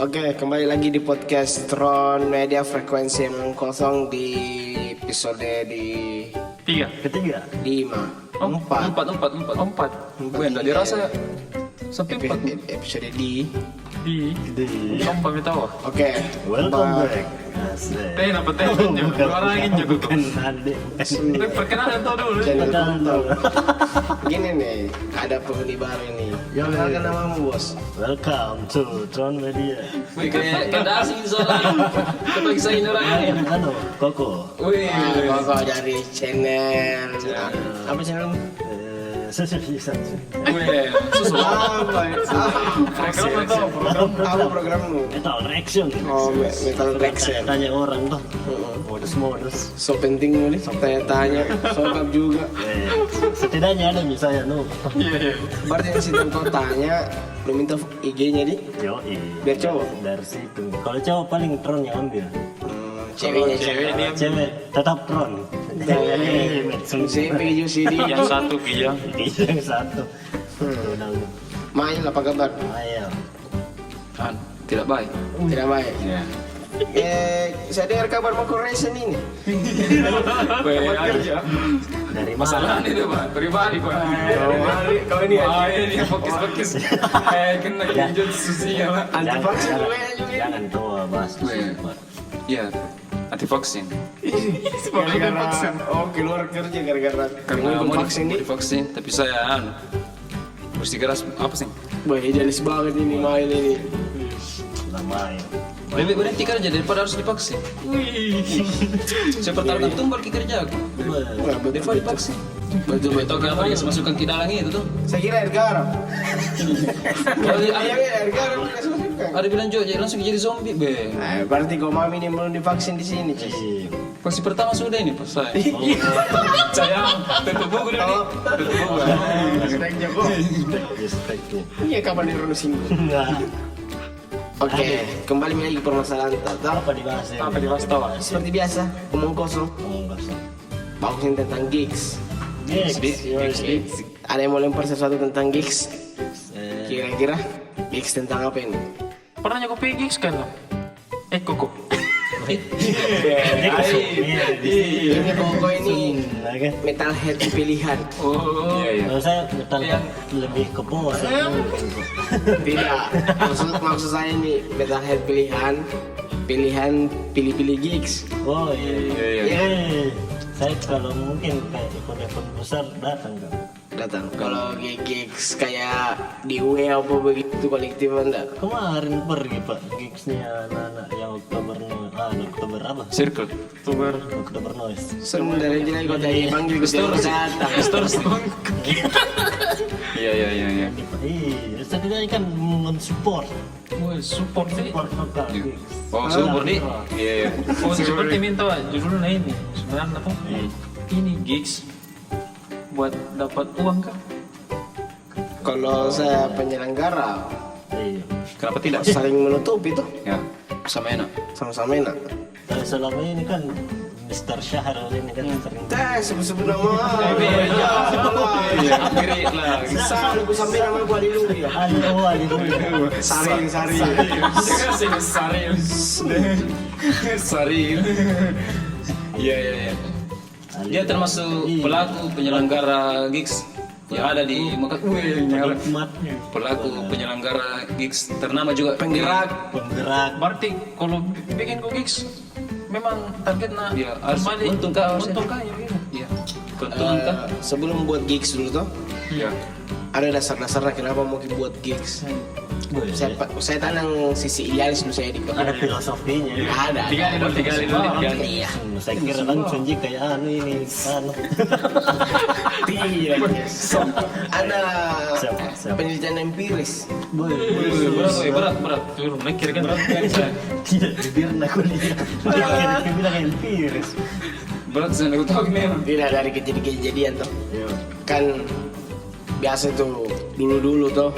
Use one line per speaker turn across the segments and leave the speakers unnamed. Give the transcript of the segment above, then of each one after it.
Oke, kembali lagi di podcast Tron Media Frekuensi yang kosong di episode
ketiga
5
empat. Gue nggak dirasa sampai empat.
episode
di sumpah minta wah.
Oke,
welcome back.
Teh apa teh? Orangin juga.
Bukan adik.
Perkenalan tau dulu.
Gini nih, ada penghuni baru ini. Kenalkan namamu, Bos.
Welcome to Tron Media.
Wih, kayak ada asing soalnya. Kepaksain orang lain.
Koko.
Wih,
Koko dari channel apa channelmu?
Sosialisasi.
wih, susu.
Apa programmu?
Metal Reaction.
Oh, Metal Reaction.
Tanya orang tuh. Modus.
So penting nih, tanya-tanya, sokap juga.
Setidaknya ada misalnya
Iya.
Berarti di situ kau tanya, lu minta IG-nya di?
Yoi.
Biar cowok?
Dari situ. Kalau cowok paling Tron yang ambil.
Ceweknya
Cewek dia
Cewek tetap Tron.
Saya pilih CD.
yang satu Kijang.
Yang satu. Udah.
Main apa kabar?
Ayo.
Kan tidak baik.
Tidak baik.
Iya.
Saya dengar kabar mau Korean ini.
Kabar kerja.
Dari
Masalah itu pak, pribadi pak.
Kau ini
ini fokus. Kena hijau susinya pak.
anti vaksin gue juga.
Jangan tua bahas Pak.
Iya, anti vaksin.
Keluar kerja gara-gara
Karena mau
vaksin nih.
divaksin, tapi saya mesti keras apa sih?
Wah, idealis banget ini main ini.
Namanya.
Lebih berhenti kerja daripada harus divaksin. Saya pertaruhkan tumbal ke kerja aku.
Wah,
Daripada divaksin. Betul kenapa dia masukkan ke dalam itu tuh?
Saya kira air garam. Air garam kita suka.
Ada bilang juga langsung jadi zombie be.
Berarti kau mami ini belum divaksin di sini, Cis.
Vaksin pertama sudah ini pas saya. Saya tutup buku dulu. Tutup buku.
Respect Joko.
Respectnya.
Iya, kapan di Rono Singgo? Oke, kembali lagi ke permasalahan tahu.
Apa dibahas ya?
Apa dibahas tahu?
Seperti biasa, omong kosong. Bagusin tentang gigs.
Gigs.
Ada yang mau lempar sesuatu tentang gigs? Kira-kira gigs tentang apa ini?
Pernah nyoba gigs kan? Koko.
Ini Koko ini metalhead pilihan.
Oh iya.
Kalau saya metal lebih ke bos.
Tidak, maksud saya ini metalhead pilihan pilih-pilih gigs.
Oh iya.
Iya.
Saya kalau mungkin kayak event besar datang kan.
Datang. Kalau gigs kayak di UE apa begitu kolektif enggak?
Kemarin pergi Pak gigsnya anak-anak yang Oktober apa?
Circle.
Oktober Noise.
Sebenarnya jadi kau tadi panggil ke datang.
Iya.
Iya, setidaknya kan mensupport.
Support sih.
Total gigs.
Oh, support nih. Iya. Oh, seperti minta judulnya ini. Sebenarnya apa? Ini gigs buat dapat uang kan?
Kalau saya penyelenggara,
Iya.
Kenapa tidak?
saling menutupi tuh,
Ya, sama enak.
sama-sama enak.
Tapi selama ini kan Mr. Syahrul ini kan sering
Sebut-sebut nama.
Iya, akhirnya lah.
Selalu ku sampai nama gua di dulu ya. Sari.
Sari. Iya. Dia termasuk pelaku penyelenggara gigs yang ada di Makassar. Pelaku penyelenggara gigs ternama juga.
Penggerak.
Berarti kalau bikin gigs memang targetnya ya, harus untung kah ya gitu. Iya. Keuntungan kah?
Sebelum buat gigs dulu tuh,
Iya.
ada dasar-dasarnya kenapa mau buat gigs. Saya tanang sisi idealis dulu saya di
ada filosofinya.
Ada.
Tiga kali dulu.
Iya.
Saya kira langsung jika kayak ini.
Tidak. Ada
Siapa?
penelitian empiris.
Berat. Turun mikir kan.
Tidak bibir nak kuliah. Dia bilang empiris.
Berat saya nggak tahu gimana.
Tidak dari kejadian tuh. Kan biasa tuh dulu tuh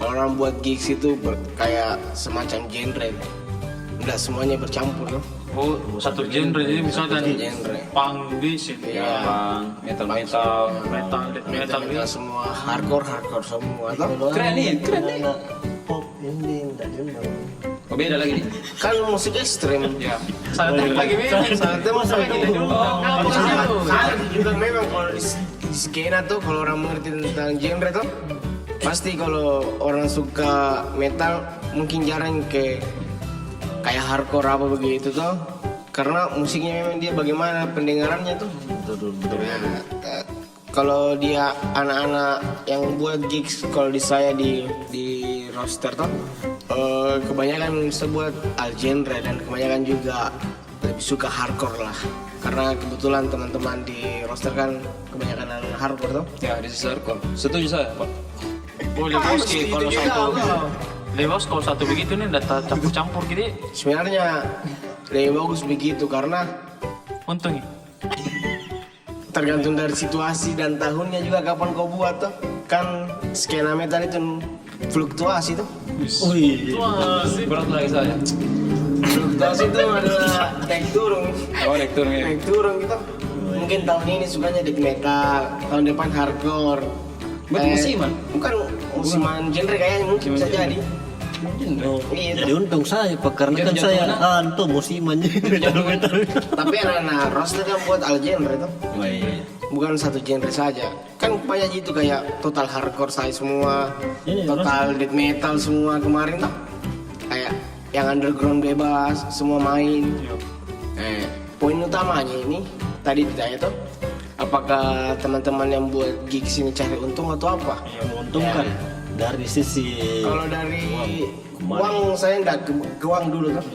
orang buat gigs itu kayak semacam genre. Enggak semuanya bercampur tuh.
Oh, satu genre jadi misalnya
Genre.
punk bis itu
Iya.
metal
Metal semua, hardcore semua tuh.
Keren nih.
Pop indie enggak jelas.
Oh, beda lagi nih.
Kan musik ekstrem.
Ya. Sangat lagi memang.
Sangat masuk
Lagi
itu.
apa sih itu?
Sangat juga memang kalau di skena tuh kalau orang mengerti tentang genre tuh pasti kalau orang suka metal mungkin jarang kayak hardcore apa begitu tuh karena musiknya memang dia bagaimana pendengarannya tuh.
Betul.
Kalau dia anak-anak yang buat gigs kalau di saya di roster tuh kebanyakan sebuat all genre dan kebanyakan juga lebih suka hardcore lah karena kebetulan teman-teman di roster kan kebanyakan anak hardcore tuh.
Ya, di sisi hardcore. Setuju saya, Pak.
Boleh bos kalau satu. Lewat kalau satu begitu nih udah campur-campur gitu.
Sebenarnya lebih bagus begitu karena
Untungnya.
tergantung dari situasi dan tahunnya juga kapan kau buat tuh kan skena metal itu fluktuasi tuh.
Wih.
Berat lagi saya.
Fluktuasi itu adalah naik turun.
Oh, naik turun ya.
Naik turun gitu. Mungkin tahun ini sukanya death metal, tahun depan hardcore.
Berarti musiman?
Bukan musiman genre kayaknya mungkin bisa jadi.
Oh,
Iya,
jadi untung saya Pak karena kan saya tuh musimannya.
Tapi anak-anak roster kan buat all genre tuh.
Oh, iya.
Bukan satu genre saja. Kan banyak gitu kayak total hardcore saya semua,
Iya,
total death metal semua kemarin tuh. Kayak yang underground bebas semua main. Poin utamanya ini tadi ditanya tuh, apakah teman-teman yang buat gigs ini cari untung atau apa?
Yang menguntungkan dari sisi
Kalau dari
Kemarin.
uang saya enggak ke uang dulu tuh.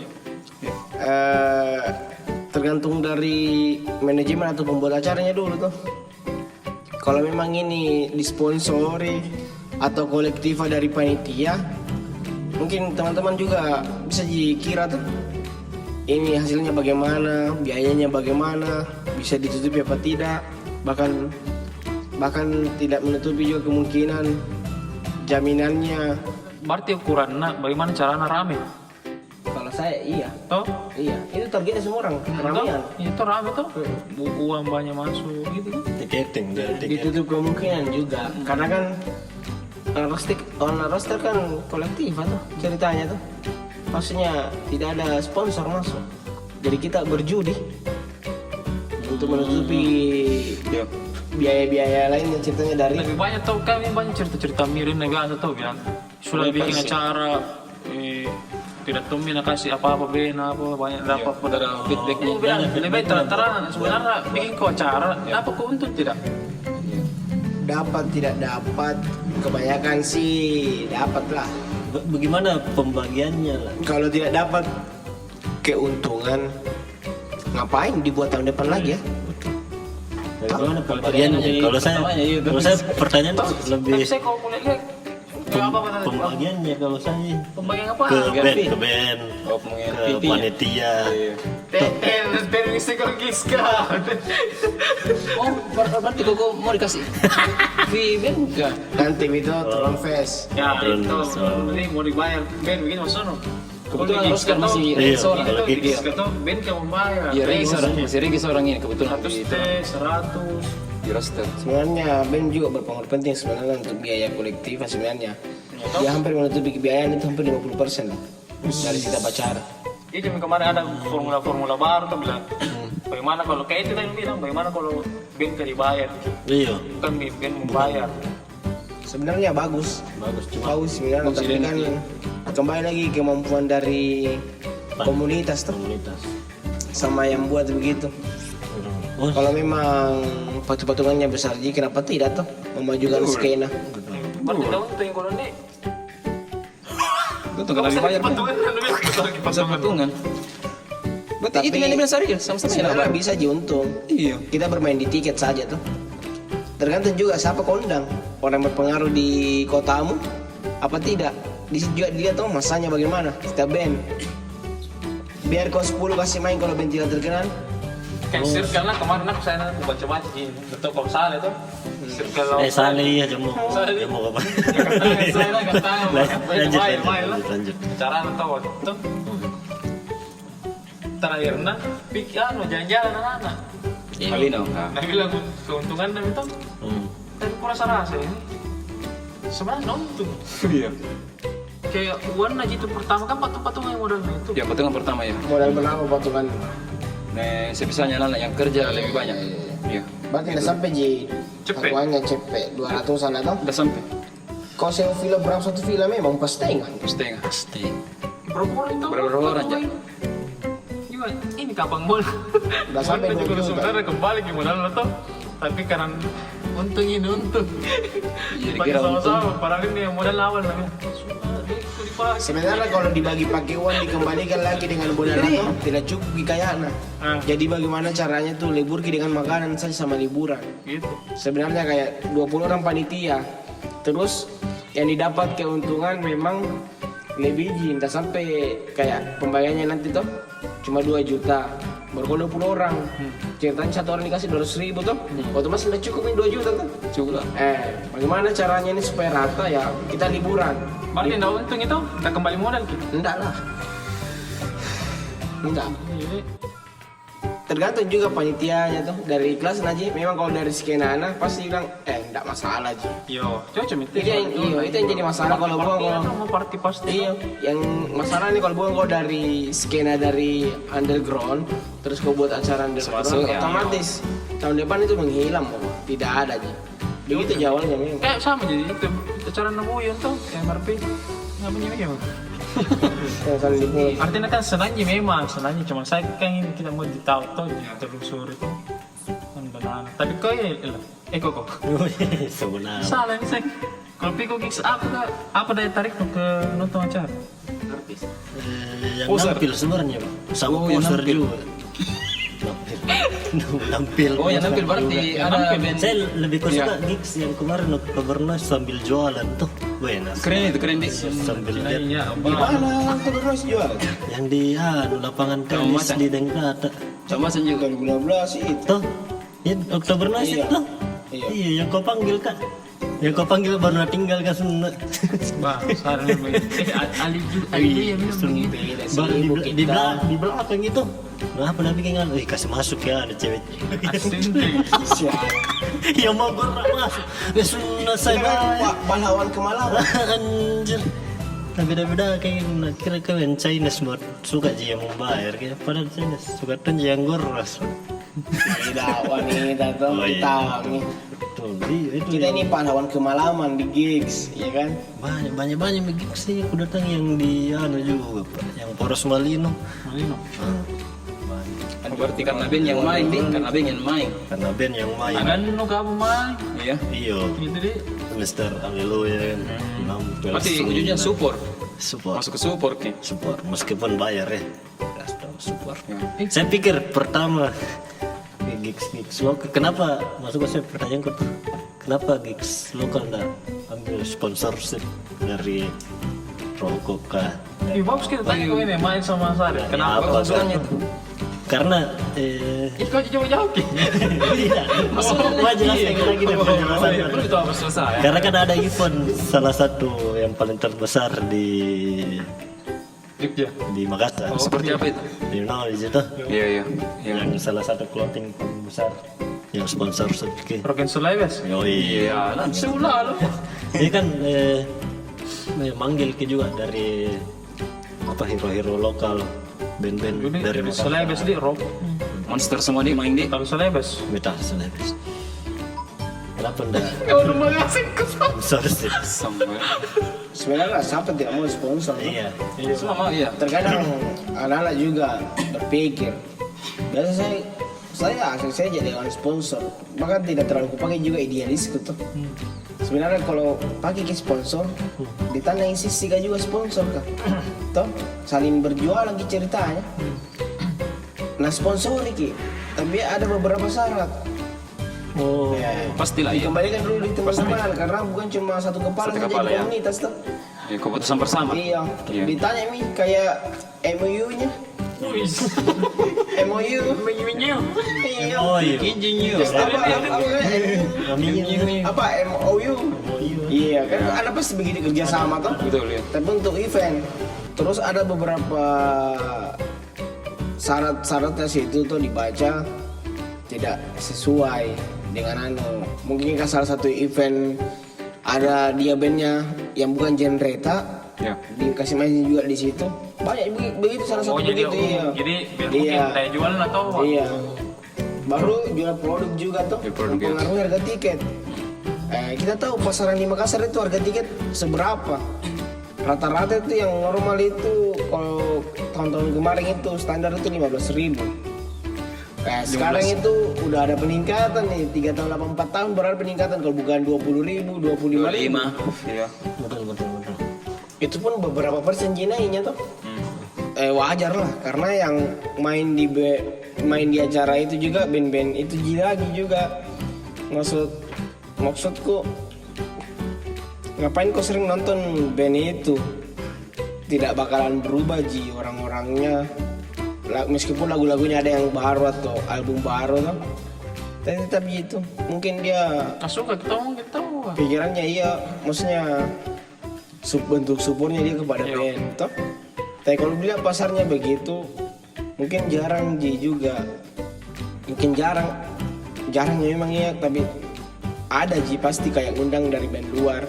Tergantung dari manajemen atau pembuat acaranya dulu tuh. Kalau memang ini disponsori atau kolektiva dari panitia, mungkin teman-teman juga bisa dikira tuh ini hasilnya bagaimana, biayanya bagaimana, bisa ditutupi apa tidak, bahkan tidak menutupi juga kemungkinan jaminannya.
Berarti ukurannya bagaimana caranya rame?
Kalau saya iya,
Toh?
itu targetnya semua orang keramaian.
Itu rame tuh. Uang banyak masuk gitu kan.
tiketing dari tiket.
Ditutup kemungkinan juga, karena kan roster kan kolektif tuh ceritanya tuh. Maksudnya tidak ada sponsor masuk, jadi kita berjudi untuk menutupi biaya-biaya lain yang ceritanya dari.
Lebih banyak tau kami banyak cerita-cerita miring negara tuh bilang sudah bikin acara tidak tumben kasih apa-apa bena apa banyak dapat pada feedback. Aku bilang lebih baik terang-terangan sebenarnya bikin kau acara apa kau untung tidak?
Dapat tidak dapat, kebanyakan sih dapat lah.
Bagaimana pembagiannya lah?
Kalau tidak dapat keuntungan, ngapain dibuat tahun depan lagi ya?
Bagaimana pembagiannya? Kalau saya pertanyaan lebih
Tapi saya kalau boleh lihat
pembagiannya kalau saya
pembagian apa?
ke band,
Oh, pembagian
ke
PT-nya.
panitia.
Ben psikologis kan.
Oh, berarti kok mau dikasih fee enggak?
Nanti itu turun fest.
Ya
Drone
itu
soal.
ini mau dibayar Ben begini maksudnya.
Kebetulan harus kan masih
Iya,
seorang.
kalau
Itu
gitu.
di Ben kamu membayar.
Iya, Regi seorang, masih Regi seorang ini kebetulan
100
di,
teh 100.
di roster.
Sebenarnya band juga berpengaruh penting sebenarnya untuk biaya kolektif sebenarnya. Dia hampir menutupi kebiayaan itu hampir 50% lah dari kita pacara.
Itu kemarin ada formula baru tuh bilang. Bagaimana kalau kayak itu tadi bilang bagaimana kalau Ben kan dibayar?
Iya,
Bukan Ben membayar.
Sebenarnya bagus
cuma
sebenarnya, tapi kan kembali lagi kemampuan dari komunitas tuh
komunitas.
sama yang buat begitu.
Oh,
Kalau memang patungannya besar, jadi kenapa tidak tuh memajukan skena?
Berarti dah untuk yang kalau ini.
Itu kalau dibayar kan.
Patungan lebih
Pasal patungan. Berarti itu yang dibilang serius sama-sama ya,
Sebenarnya
Pak?
bisa diuntung.
Iya.
Kita bermain di tiket saja tuh. Tergantung juga siapa kondang. Orang yang berpengaruh di kotamu apa tidak. Di situ juga dilihat tuh masanya bagaimana. Kita band. Biar kau 10 kasih main kalau band tidak terkenal.
Kayak circle lah kemarin aku saya baca-baca ini. Betul kalau salah itu. Circle
salah iya jamu
Salah.
jamu apa?
Saya lah kata main.
Lanjut.
Cara tahu itu. Terakhirnya pikir jalan-jalan anak-anak.
Malino.
Nah bilang keuntungan dan itu. Tapi aku rasa ini sebenarnya untung.
Iya.
kayak warna itu pertama kan patung-patungan yang modalnya itu.
Ya patungan pertama ya.
Modal berapa patungan?
Nah, sebisanya anak yang kerja lebih banyak. Iya.
Berarti udah sampai ji
Cepet.
patungannya cepet 200-an atau?
Udah sampai.
Kau sewa film berapa satu film memang pas setengah.
Setengah. Pasti.
Berapa orang itu?
Berapa orang, Jak?
Gimana? Ini kapan mall?
Udah sampai
Warna
2
juga
juta.
sebenarnya kembali ke modal lo tuh. Tapi karena untung ini untung.
Jadi
Pakai
kira untung.
sama-sama. Padahal ini yang modal awal namanya.
Sebenarnya kalau dibagi pakai uang dikembalikan lagi dengan modal atau tidak cukup kekayaan. Jadi bagaimana caranya tuh libur dengan makanan saja sama liburan.
Gitu.
Sebenarnya kayak 20 orang panitia. Terus yang didapat keuntungan memang lebih tidak sampai kayak pembayarannya nanti tuh cuma 2 juta. Baru 20 orang. Ceritanya satu orang dikasih 200.000 tuh. Otomatis sudah cukup ini 2 juta tuh.
Cukup lah.
Bagaimana caranya ini supaya rata ya kita liburan.
Berarti enggak untung itu, kita kembali modal gitu.
Enggak lah. Enggak.
Iya.
Tergantung juga panitianya tuh dari kelas aja. Memang kalau dari sekian anak pasti bilang enggak masalah aja.
Yo, cocok itu.
Itu yang jadi masalah kalau buang kalau
mau party pasti.
iya, yang masalah nih kalau buang kau dari skena dari underground terus kau buat acara underground
Masuk, ya.
otomatis tahun depan itu menghilang kok. Tidak ada aja. Begitu jawabnya memang.
Sama jadi itu acara Nabuyun tuh, MRP. Nggak punya memang.
Saling dipul.
Artinya kan senangnya memang, senangnya cuma saya kan ini kita mau ditahu-tahu ditelusuri itu. Kan benar. Tapi kau ya, kok.
Sebenarnya.
Salah nih saya. Kalau Piko Gigs apa daya tarik lo ke nonton acara?
Yang
Poster.
nampil sebenarnya, Pak. Sama
Oh, yang
poster
nampil.
juga. Nampil.
Oh, yang nampil berarti
Yang
ada
nampil.
band.
Saya lebih
Iya.
suka gigs yang kemarin Oktoberfest sambil jualan tuh. Buenas.
Keren itu, keren deh.
Sambil lihat
Iya,
Di mana Oktoberfest jual?
yang di lapangan tenis
Macan.
di Dengkata.
Coba juga.
2015 itu.
Tuh, ya Oktoberfest
Iya.
itu.
Iya.
Iya, yang kau panggil Kak. Yang kau panggil baru tinggal kan Sunda.
Bang, salah nih. Ali juga yang minum begini.
Beda
Baru
sih,
di belakang itu. Nah, pernah bikin kan, kasih masuk ya ada cewek.
Asin
Ya mau gerak masuk. Ya Sunda saya bayar.
pahlawan kemalawan.
Anjir. Nah, beda-beda kayak kira kalian Chinese buat suka aja yang mau bayar kayak padahal Chinese suka tuh yang goros.
Tidak wanita tuh
Oh, iya.
kita nih.
Betul. Itu
Kita ini pahlawan kemalaman di gigs, ya kan?
banyak begitu sih aku datang yang di juga Pak, yang Poros Malino.
Oh, berarti karena band yang main deh, karena band yang main.
Karena band yang main.
Agan nu kamu main.
Iya.
Iya,
Gitu deh.
Mister Haleluya kan. Nampil
Berarti
semua.
ujungnya support.
Support.
Masuk ke support nih.
Support meskipun bayar ya. Support.
Ya.
Saya pikir pertama gigs lokal. Kenapa masuk ke saya pertanyaanku tuh? Kenapa gigs lokal nggak ambil sponsorship dari rokok kah?
Ih, bagus kita tanya kau ini main sama Sari. Kenapa?
apa,
Maksudnya
Karena
Kau coba jawab.
tidak. Gua jelaskan lagi deh penjelasan.
Belum itu apa selesai.
Karena kan ada event salah satu yang paling terbesar di
Jogja.
Makassar.
Seperti apa itu?
Di di situ.
Iya, iya. Iya.
Yang salah satu clothing paling besar yang sponsor sedikit.
Roken Sulawes.
Yoi.
Iya, nanti
Sula lo.
Ini kan manggil ke juga dari apa hero-hero lokal, band-band dari Makassar.
Sulawes di rock.
monster semua nih main deh.
Kalau Sulawes.
Metal Celebes. Kenapa enggak
Kau udah mengasih ke
sponsorship?
Sampai.
Sebenarnya siapa tidak mau sponsor?
Iya.
Semua mau iya.
Terkadang anak-anak juga berpikir. Biasa saya asal saya jadi orang sponsor, maka tidak terlalu pakai juga idealis gitu. Sebenarnya kalau pakai ke sponsor, ditanya isi juga sponsor kah? Toh saling berjualan ke ceritanya. Nah sponsor ini, tapi ada beberapa syarat.
Oh.
Ya,
Pastilah iya.
dikembalikan dulu di teman-teman karena bukan cuma satu kepala
Satu
saja
kepala,
di
ya.
komunitas tuh.
Ya, keputusan bersama.
Iya.
Iya.
Ditanya ini kayak MOU-nya. MOU.
Menyu.
Iya.
Oh iya.
Apa MOU? Iya kan ada pasti begitu kerja sama tuh.
Betul ya.
Tapi untuk event terus ada beberapa syarat-syaratnya situ tuh dibaca tidak sesuai dengan mungkin kan salah satu event ada dia bandnya yang bukan genre
Ya.
dikasih main juga di situ. Banyak begitu salah satu
jadi
begitu iya.
jadi biar
Iya.
mungkin daya jual atau
Iya. Baru jual produk juga tuh,
Jual produk, ya.
mempengaruhi harga tiket. Kita tahu pasaran di Makassar itu harga tiket seberapa. Rata-rata itu yang normal itu kalau tahun-tahun kemarin itu standar itu 15.000. Sekarang itu udah ada peningkatan nih, 3 tahun 4 tahun baru ada peningkatan, kalau bukan 20.000, 25.000.
Iya.
Betul.
Itu pun beberapa persen jinainya tuh. Wajar lah, karena yang main di acara itu juga band-band itu lagi juga. Maksudku ngapain kau sering nonton band itu? Tidak bakalan berubah orang-orangnya. Meskipun lagu-lagunya ada yang baru atau album baru tuh. Tapi tetap gitu. Mungkin dia
suka kita tahu.
pikirannya iya, maksudnya bentuk supportnya dia kepada
Iya.
band toh. Tapi kalau dilihat pasarnya begitu, mungkin jarang juga, mungkin jarangnya memang iya, tapi ada pasti kayak undang dari band luar.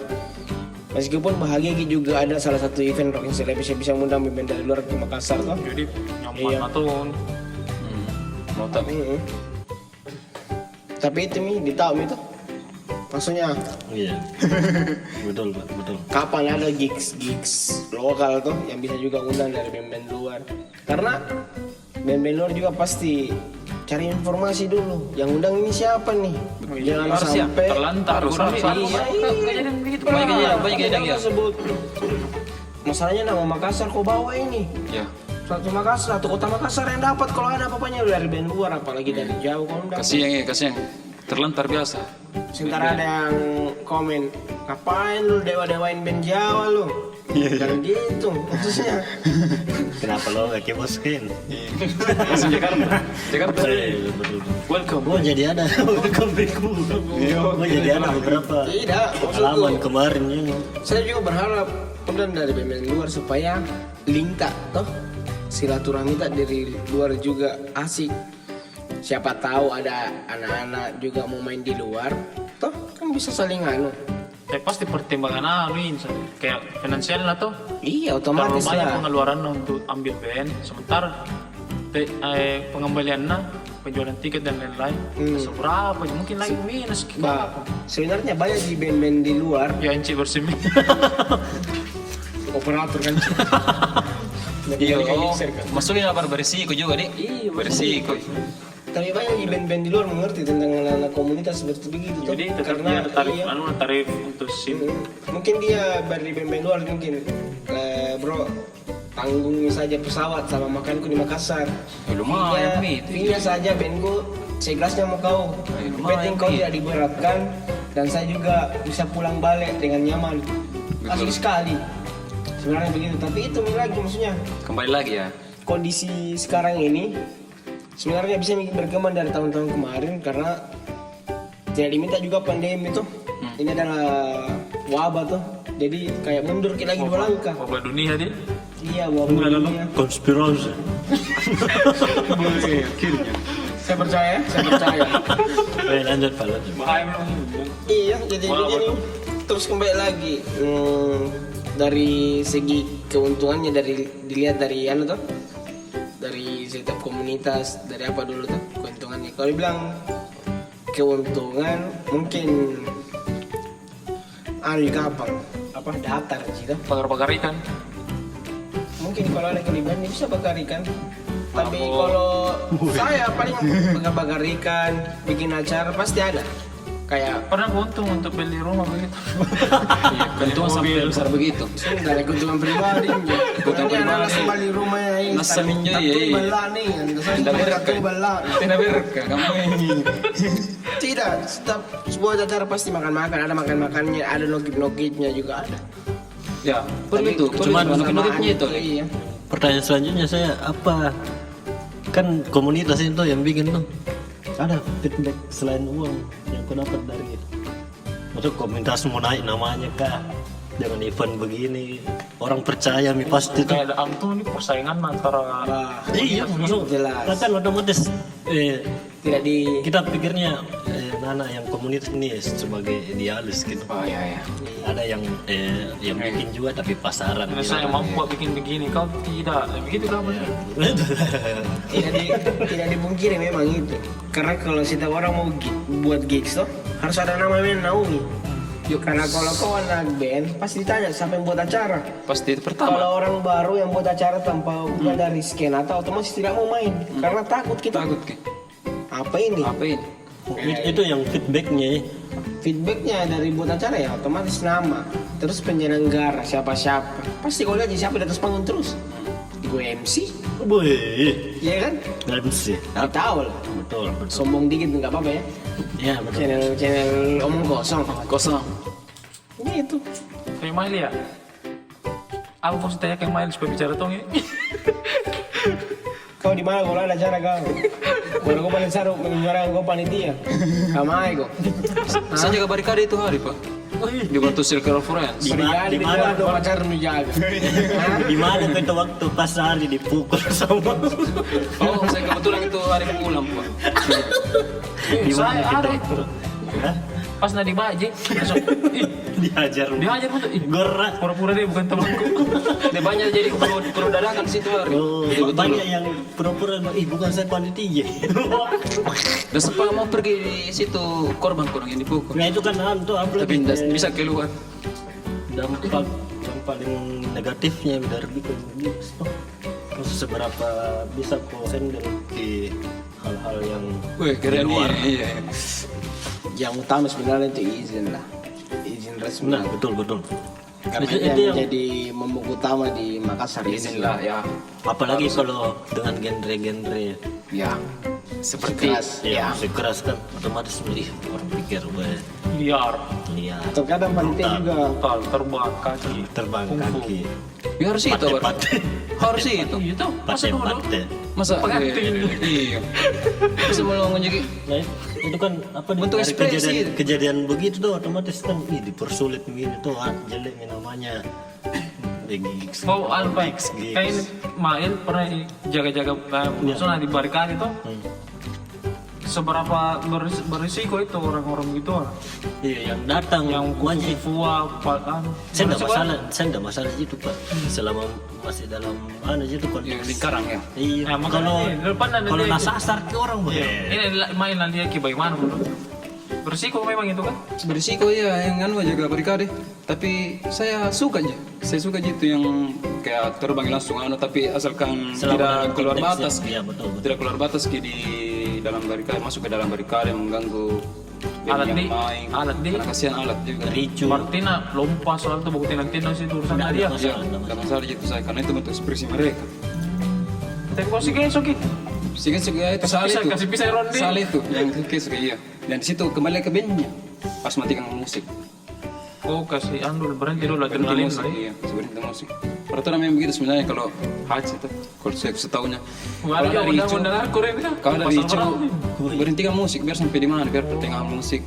Meskipun bahagia juga ada salah satu event rock yang bisa mengundang band dari luar ke Makassar toh.
Jadi nyaman
Iya.
atau
Mau tak?
Tapi itu di tahun itu, maksudnya
Iya. Betul, Pak, betul.
kapan ada gigs lokal tuh yang bisa juga undang dari band-band luar. Karena band-band luar juga pasti cari informasi dulu, yang undang ini siapa nih. Jangan
harus ya
sampai
terlantar harus kejadian begitu
Banyak kejadian ya.
sebut. Masalahnya nama Makassar kau bawa ini.
Ya.
Satu Makassar, satu kota Makassar yang dapat kalau ada apa-apanya dari band luar, apalagi dari jauh kau undang.
Kasihan. Terlantar biasa.
Sementara ada yang komen, ngapain lu dewa-dewain band Jawa lu? Jangan gitu, maksudnya.
Kenapa lo gak keboskin?
Langsung Jakarta. Jakarta.
Betul.
welcome
Gue jadi ada comebackku. Gue jadi ada beberapa
Tidak,
pengalaman
maksudku.
kemarin ya.
Saya juga berharap undang dari band luar supaya link tak toh silaturahmi tak dari luar juga asik. Siapa tahu ada anak-anak juga mau main di luar, toh kan bisa saling
pasti pertimbangan ini kayak finansial lah tuh
Iya,
terlalu
otomatis
banyak
lah.
pengeluaran untuk ambil band sementara pengembaliannya penjualan tiket dan lain-lain seberapa mungkin lagi minus
Sebenarnya banyak di band-band di luar
ya Enci bersemi
operator kan.
Iya. Maksudnya apa berisiko juga nih?
Iya,
Berisiko.
Tapi banyak di band-band di luar mengerti tentang anak-anak komunitas seperti begitu toh.
jadi tetap
Karena
dia ada tarif
iya.
tarif untuk SIM
Mungkin dia dari band-band luar mungkin bro tanggung saja pesawat sama makanku di Makassar.
Lumayan nih.
Fee-nya saja bandku seikhlasnya mau kau.
lumayan,
Penting kau
Mi.
tidak diberatkan dan saya juga bisa pulang balik dengan nyaman. Asli sekali. Sebenarnya begitu, tapi itu lagi maksudnya
Kembali lagi ya.
kondisi sekarang ini sebenarnya bisa berkembang dari tahun-tahun kemarin karena tidak diminta juga pandemi tuh. Ini adalah wabah tuh. Jadi kayak mundur kita lagi 2 langkah.
wabah dunia dia
Iya, wabah dunia.
Konspirasi.
Saya percaya.
Lanjut Pak, lanjut.
bahaya belum
Iya, jadi begini. Terus kembali lagi dari segi keuntungannya dilihat dari tuh. Dari setiap komunitas, dari apa dulu tuh keuntungannya. Kalau dibilang keuntungan mungkin gampang datar gitu.
pagar-pagar ikan
Mungkin kalau ada kelebihan bisa bakar ikan. Tapi kalau saya paling bakar ikan, bikin acara pasti ada. Kayak
pernah untung untuk beli rumah begitu
Iya, keuntungan sampai besar begitu.
sebentar keuntungan pribadi.
Keuntungan pribadi.
Langsung beli rumahnya ini.
Nasa minyo, iya.
Bala nih, saya
Tidak
bayar
berkah.
bala.
Tidak berkah kamu ini.
Tidak, setiap sebuah acara pasti makan-makan, ada makan-makannya, ada nogit-nogitnya juga ada.
Ya, begitu. Cuman nukit-nukitnya itu.
Iya.
Pertanyaan selanjutnya saya apa? Kan komunitas itu yang bikin tuh. Ada feedback selain uang yang kau dapat dari maksud komunitas mau naik namanya kah? Dengan event begini orang percaya mi pasti tuh.
kayak ada antum ini persaingan antara
Iya, masuk
jelas.
kan otomatis
Tidak di
kita pikirnya anak-anak yang komunitas ini sebagai idealis gitu.
Oh iya iya.
Ada yang bikin juga tapi pasaran.
Karena
gitu.
saya mampu bikin begini, kau tidak. Begitu kan benar.
Tidak dipungkiri memang itu. Karena kalau setiap orang mau buat gigs tuh harus ada nama yang naungi. Karena kalau kau anak band pasti ditanya siapa yang buat acara.
Pasti itu pertama.
Kalau orang baru yang buat acara tanpa bukan dari skena atau otomatis tidak mau main karena takut kita.
Takut ke.
Apa ini?
Apa ini?
Itu yang feedbacknya.
Feedbacknya dari buat acara ya otomatis nama. Terus penyelenggara siapa-siapa. Pasti kau lihat siapa di atas panggung terus. Gue MC,
Boy,
iya kan?
nggak sih.
Tahu lah.
Betul, betul.
Sombong dikit nggak apa-apa ya.
Ya betul.
Channel omong kosong.
Kosong.
Gitu.
Kayak Mail ya. Aku mau tanya kayak Mail supaya bicara tong ya.
Kau di mana kalau ada acara kau? Baru kau paling saru menjuara kau panitia. Kamai kau.
Saya jaga barikade itu hari pak. Di Batu Circle of Friends.
Berkali
di mana
dua pacar menjaga.
Di mana itu waktu pas hari dipukul sama?
Oh saya kebetulan itu hari pulang pak.
Di mana
Saya
kita
ada.
itu? Hah?
Pas nadi baje, langsung
Dihajar.
dihajar betul. Ih,
Gerak.
pura-pura dia bukan temanku.
Dia banyak jadi kru dadakan di situ hari.
Oh,
Jadi betul.
banyak yang pura-pura, bukan saya panitia.
Dan sempat mau pergi di situ korban yang dipukul.
Nah itu kan tuh apa
Tapi
lagi?
tidak bisa keluar.
Dampak yang paling negatifnya dari bikin gigs tuh terus seberapa bisa kau handle di hal-hal yang
Wih keren
di luar.
nih. Iya.
Yang utama sebenarnya itu izin lah. Izin resmi.
Nah betul betul.
Karena
Itu
yang
yang
jadi momok utama di Makassar
Izin lah ya.
apalagi kalau dengan genre-genre
Ya. Seperti
keras.
ya musik keras kan otomatis orang pikir
Liar,
lihat
Terkadang panitia juga
total terbang kaki.
terbang
Kungfu.
kaki
Ya harus itu Bar.
pate-pate
Harus itu.
Itu masa dulu.
pate-pate.
Masa
Pengantin.
iya. Bisa mau jadi
Nah, itu kan apa nih,
Bentuk
dari
ekspresi.
kejadian begitu tuh otomatis kan dipersulit begini tuh jelek nih namanya gigs.
Oh, Alfa,
gigs.
kayak ini Mail pernah jaga-jaga maksudnya di barikade itu. Seberapa berisiko itu orang-orang gitu
Iya, yang datang
yang
wajib.
kufu-kufu
Saya enggak masalah itu Pak. Selama masih dalam itu
ya,
konteks.
lingkaran ya.
Iya,
Nah, makanya
kalau
ini, depan ada
kalau
dia.
nasasar ke orang boleh.
Ini Mail nanti ya bagaimana dulu. Berisiko memang itu kan.
Berisiko ya yang anu jaga barikade. Tapi saya suka aja. Saya suka gitu yang kayak terbang langsung anu tapi asalkan
Selama
tidak
dalam
keluar
konteksnya.
batas.
Iya, betul, betul.
Tidak keluar batas di dalam barikade, masuk ke dalam barikade mengganggu
Alat
yang
di-
main.
alat di-
Karena kasihan alat juga.
Ricu.
Martina lompat soal itu buku tinang-tinang sih urusan
Nggak ada
dia.
masalah.
Ya, tidak masalah gitu saya karena itu bentuk ekspresi mereka.
Tapi kok sih kayak soki.
Sehingga juga itu salah itu.
Kasih pisah Rondi.
Salah itu yang kes iya. Dan di situ kembali ke bandnya. Pas matikan musik.
Oh kasih andul berhenti dulu
Berhenti
adrenalin
musik,
lah.
iya, berhenti musik. Peraturan memang begitu sebenarnya kalau haji itu, kalau saya setahunya.
Ada
Kalau dari
undang-undang aku ini kan.
kalau dari
Pasal
Icu,
berapa?
berhentikan musik biar sampai di mana? Biar pertengahan musik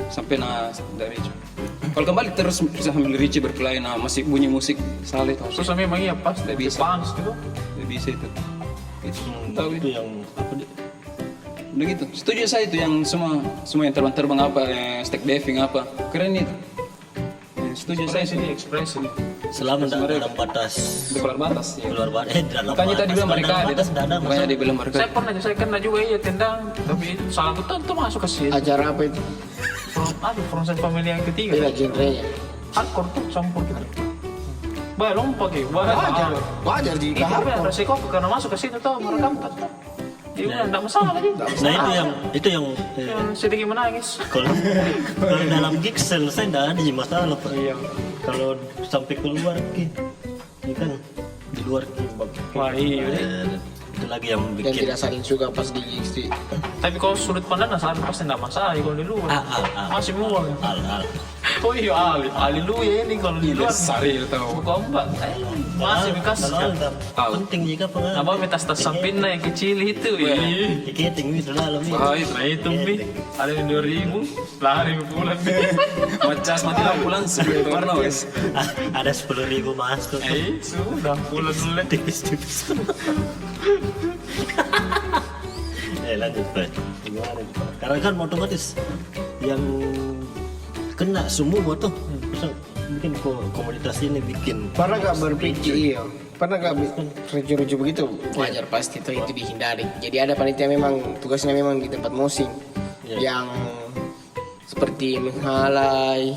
sampai dari Icu. Kalau kembali terus bisa ambil Ricci berkelahi, nah masih bunyi musik salah itu harus
Terus memang iya pas
Nggak bisa.
panas gitu.
tidak bisa itu. Itu tahu
Itu
itu.
yang apa nih?
Udah gitu. Setuju saya itu yang semua yang terbang-terbang apa, stack diving apa, keren itu. Setuju saya
Ekspresi
sih.
nih, ekspresi nih.
Selama tidak dalam batas
Di keluar batas ya.
keluar batas dalam
Makanya tadi bilang
Kalau
barikade
dalam batas
itu.
tidak ada
Makanya
masalah.
dia bilang barikade.
Saya kena juga iya tendang, tapi salah aku tentu masuk ke sini.
acara apa itu?
Frozen Family yang ketiga.
Tidak genrenya.
Hardcore tuh campur gitu. Bah lompat gitu,
Wajar, wajar di
Itu
kahar.
kan resiko karena masuk ke situ tuh merekam tuh. Jadi udah enggak masalah lagi.
Nah itu yang
Yang sedikit menangis.
kalau kalau dalam gigs selesai tidak ada masalah Pak.
Iya.
Kalau sampai keluar ini kan di luar
Wah iya.
itu lagi yang
Dan
bikin
tidak saling suka pas di gigs di.
Tapi kalau sudut pandang saat pasti enggak masalah kalau di luar. Masih mual.
hal-hal.
Oh iya Ali lu ya ini kalau di luar.
Sari tahu.
Kompak. Masih bekas.
Kalau hal
Tahu.
penting jika pengen.
Apa tas sampingnya yang kecil itu ya.
Tiketing itu dalam ini.
Nah itu nih ada yang 2000 lari pulang.
Macas mati lampu langsung itu warna wes.
Ada 10.000 masuk.
Sudah pulang dulu.
Tipis-tipis. Lanjut Pak. gimana gitu. Karena kan otomatis yang kena semua tuh. Misal mungkin komunitas ini bikin
Pernah gak berpikir iya? Pernah gak rujuk-rujuk begitu? Wajar pasti itu dihindari. Jadi ada panitia memang tugasnya memang di tempat musik yang seperti menghalai,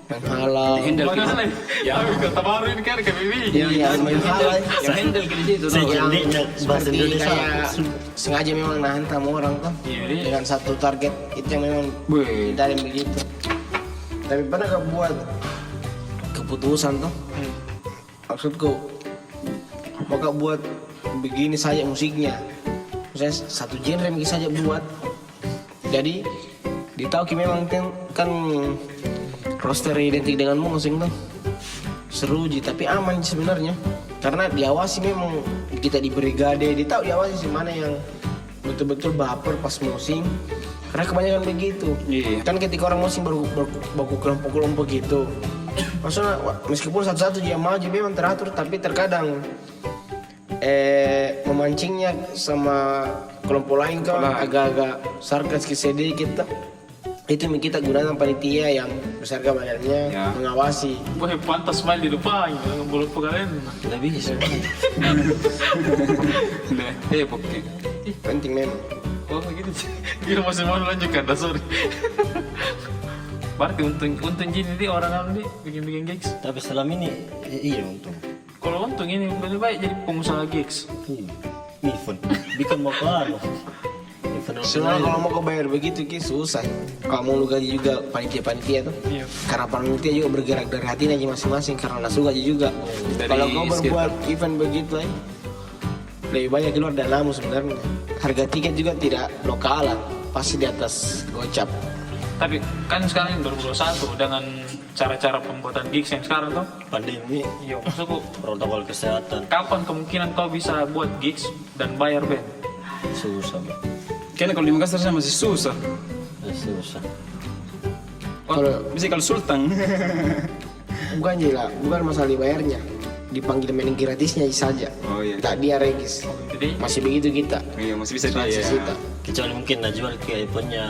Handle
Mana nih? Ya, kata baru ini kan ke Bibi.
yang menghalai,
yang handle gitu situ
Saya
tuh.
jadi bahasa
seperti
Indonesia.
kayak sengaja memang nahan tamu orang tuh
Iya, iya.
dengan satu target itu yang memang
Wih.
dari begitu. Tapi pernah gak buat keputusan tuh? Maksudku, mau gak buat begini saja musiknya, misalnya satu genre mungkin saja buat. Jadi ditahu memang kan roster identik dengan musik tuh seru ji, tapi aman sebenarnya karena diawasi memang kita di brigade, ditahu diawasi sih mana yang betul-betul baper pas musik, karena kebanyakan begitu.
Iya.
Kan ketika orang musik baru kelompok-kelompok gitu, maksudnya meskipun satu-satu dia maju memang teratur, tapi terkadang memancingnya sama kelompok lain kan agak-agak sarkas sedikit tuh. Itu yang kita gunakan panitia yang besarkan badannya
Ya.
Wah,
mengawasi.
pantas main di depan, dengan bulu kalian.
Tidak bisa.
Nah, oke.
Penting memang.
Oh gitu. Kita masih mau lanjutkan, dah sorry. Berarti untung gini nih orang nih bikin gigs.
Tapi selama ini iya untung.
Kalau untung ini lebih baik jadi pengusaha gigs.
Event bikin mau anu. Event
Sebenarnya kalau mau kau bayar begitu ki susah. Kalau mau lu gaji juga panitia-panitia tuh.
Iya.
Karena panitia juga bergerak dari hatinya aja masing-masing, karena langsung gaji juga.
Dari
Kalau kau
sekitar.
berbuat event begitu lebih banyak keluar danamu sebenarnya. Harga tiket juga tidak lokalan, pasti di atas gocap.
Tapi kan sekarang ini 2021 dengan cara-cara pembuatan gigs yang sekarang tuh.
pandemi,
Iya, maksudku
protokol kesehatan
kapan kemungkinan kau bisa buat gigs dan bayar band?
susah, Bang.
Kayaknya kalau di Makassar saya masih susah.
Susah.
Bisa kalau Sultan.
Bukan gila, bukan masalah dibayarnya, dipanggil main gratisnya saja.
Oh iya.
Tak dia regis.
Jadi
Masih begitu kita.
Iya, masih bisa
Masih
dia.
kita.
Kecuali mungkin jual ke iPhone-nya.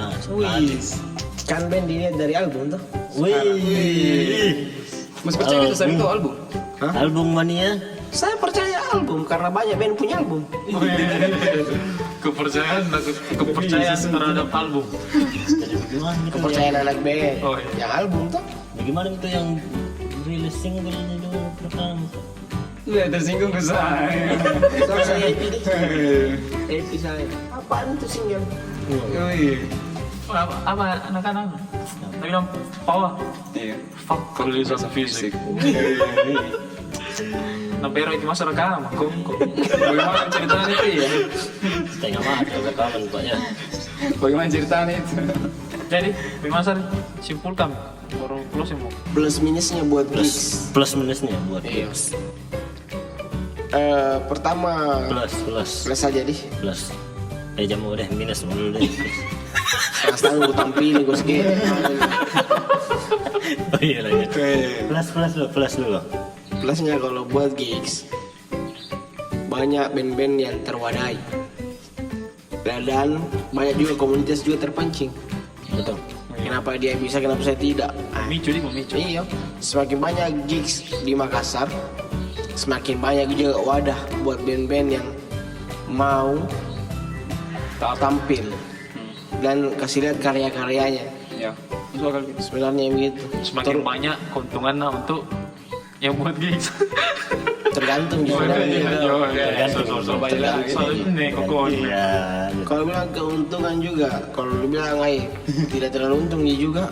Kan band dilihat dari album tuh.
Wih.
Masih percaya kita sering tahu album.
Album mania.
Saya percaya album karena banyak band punya album.
kepercayaan terhadap album.
Jadi bagaimana itu
Kepercayaan anak band.
Oh, iya.
Yang album tuh.
bagaimana itu yang rilis singlenya dulu pertama?
Lihat tersinggung ke saya.
Soalnya saya happy saya. Apaan itu single?
Oh iya.
Apa anak-anak? Tapi dong, power.
Iya.
Fuck rilisan fisik. Nampero itu masa rekaman, kok.
Bagaimana ceritanya itu ya?
Setengah mati rekaman Pak ya.
Bagaimana ceritanya itu?
Jadi, Bimasar simpulkan baru closing mau.
Plus minusnya buat gigs.
Plus minusnya buat
Iya. Pertama plus aja deh.
plus. Jamu deh minus dulu deh.
Sekarang gue tampilin gue segini.
Oh iya lagi. Plus dulu.
Plusnya kalau buat gigs banyak band-band yang terwadai dan banyak juga komunitas juga terpancing.
Betul.
Kenapa dia bisa, kenapa saya tidak?
Memicu nih, memicu.
Iya, semakin banyak gigs di Makassar, semakin banyak juga wadah buat band-band yang mau tampil dan kasih lihat karya-karyanya.
Ya. Masuk akal gitu.
Sebenarnya begitu.
Semakin banyak keuntungannya untuk yang buat gigs.
Tergantung juga.
Iya.
Kalau bilang keuntungan juga, kalau lu bilang tidak terlalu untung dia juga.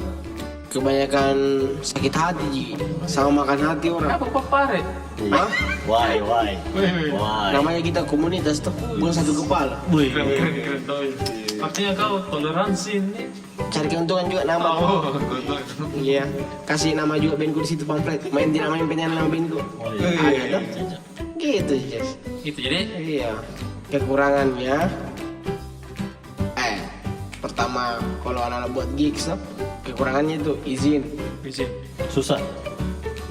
Kebanyakan sakit hati Ji, sama makan hati orang.
Apa papare?
Hah?
Why?
Namanya kita komunitas tuh, bukan satu kepala.
Wih.
Keren. Artinya kau toleransi ini.
Cari keuntungan juga nama tuh.
Oh, betul.
Iya, kasih nama juga bandku di situ pamflet. Main di namanya penyanyi nama bandku. Ada tuh. Gitu Jess.
Gitu jadi
Iya. Kekurangannya, pertama kalau anak-anak buat gigs tuh, kekurangannya itu izin.
bisa.
Susah.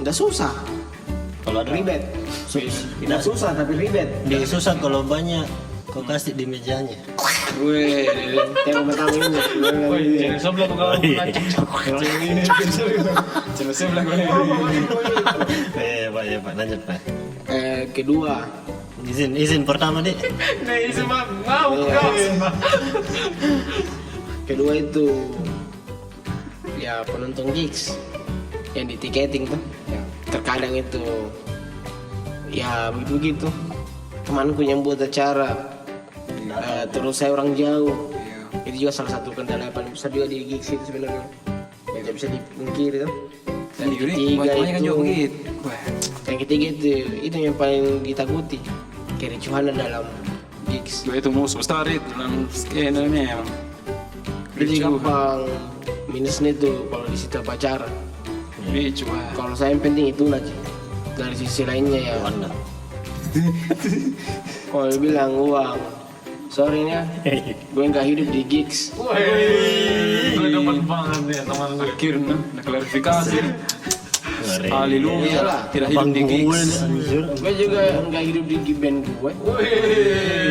Udah susah,
Kalau ada
ribet.
Susah.
Tidak susah tapi ribet.
Susah kalau banyak Kau kasih di mejanya.
Weh,
Tengok pertama ini.
Woi, jangan sebelah kau kau ngacung.
cuma sebelah gue.
Pak, lanjut Pak.
Kedua,
Izin pertama deh.
Nah, ini semua mau kau.
kedua itu ya penonton gigs yang di tiketing tuh. Terkadang itu ya begitu. Temanku yang buat acara, terus saya orang jauh. Itu juga salah satu kendala yang paling besar juga di gigs itu sebenarnya. Yang tidak bisa dipungkiri tuh.
Dan
Yang
Yuri,
ketiga
banyak kan
itu,
juga begitu. Wah,
yang ketiga itu yang paling ditakuti, kericuhan dalam gigs.
gue itu musuh besar itu dalam skena memang.
Jadi gampang minusnya tuh kalau di situ pacaran.
Ricu, wah.
Kalau saya yang penting itu aja. Dari sisi lainnya ya,
Wanda.
kalau dia bilang uang, sorry ya, gue nggak hidup di gigs.
Gue dapat banget ya teman gue.
Akhirnya, ada klarifikasi.
Ngeri.
Haleluya,
Iyalah.
tidak hidup di gigs.
Anjir.
Gue juga nggak hidup di band gue.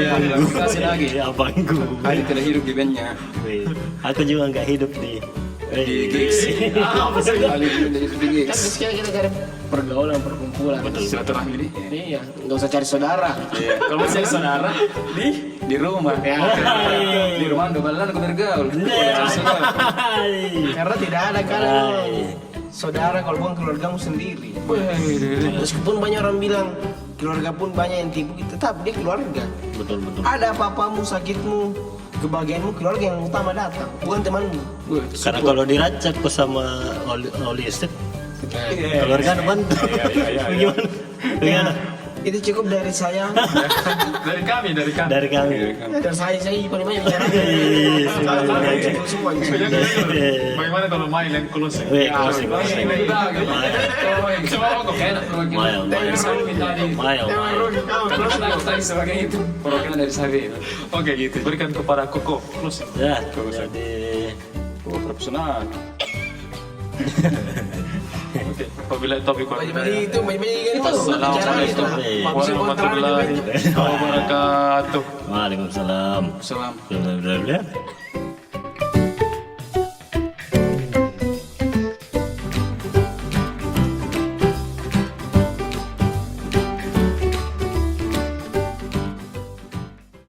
Klarifikasi lagi.
Abang gue.
Ali tidak hidup di bandnya.
Aku juga nggak hidup di
Di gigs. Ali tidak hidup di
Kan
gigs.
sekarang kita cari pergaulan, perkumpulan.
Silaturahmi nih.
Iya, nggak usah cari saudara.
Kalau masih saudara di rumah. Di rumah dobalan aku bergaul.
Karena tidak ada kalau saudara kalau bukan keluargamu sendiri. Meskipun banyak orang bilang keluarga pun banyak yang tipu, tetap dia keluarga.
Betul.
Ada apa-apamu, sakitmu, kebahagiaanmu, keluarga yang utama datang, bukan temanmu.
Karena kalau diracak kok sama holistik, keluarga bantu. Gimana?
Itu cukup dari saya.
Dari kami.
Dari kami.
Dari saya paling banyak bicara. Semua.
Bagaimana kalau main yang closing?
Weh, closing.
Coba kok enak
Mayo.
tadi sebagai itu perwakilan dari Sabi.
Oke gitu. Berikan kepada Koko closing.
Ya, jadi
Profesional.
Oke. Apabila topik
Banyak-banyak itu, banyak-banyak itu.
Assalamualaikum warahmatullahi wabarakatuh.
Waalaikumsalam.
Salam.
Blablabla.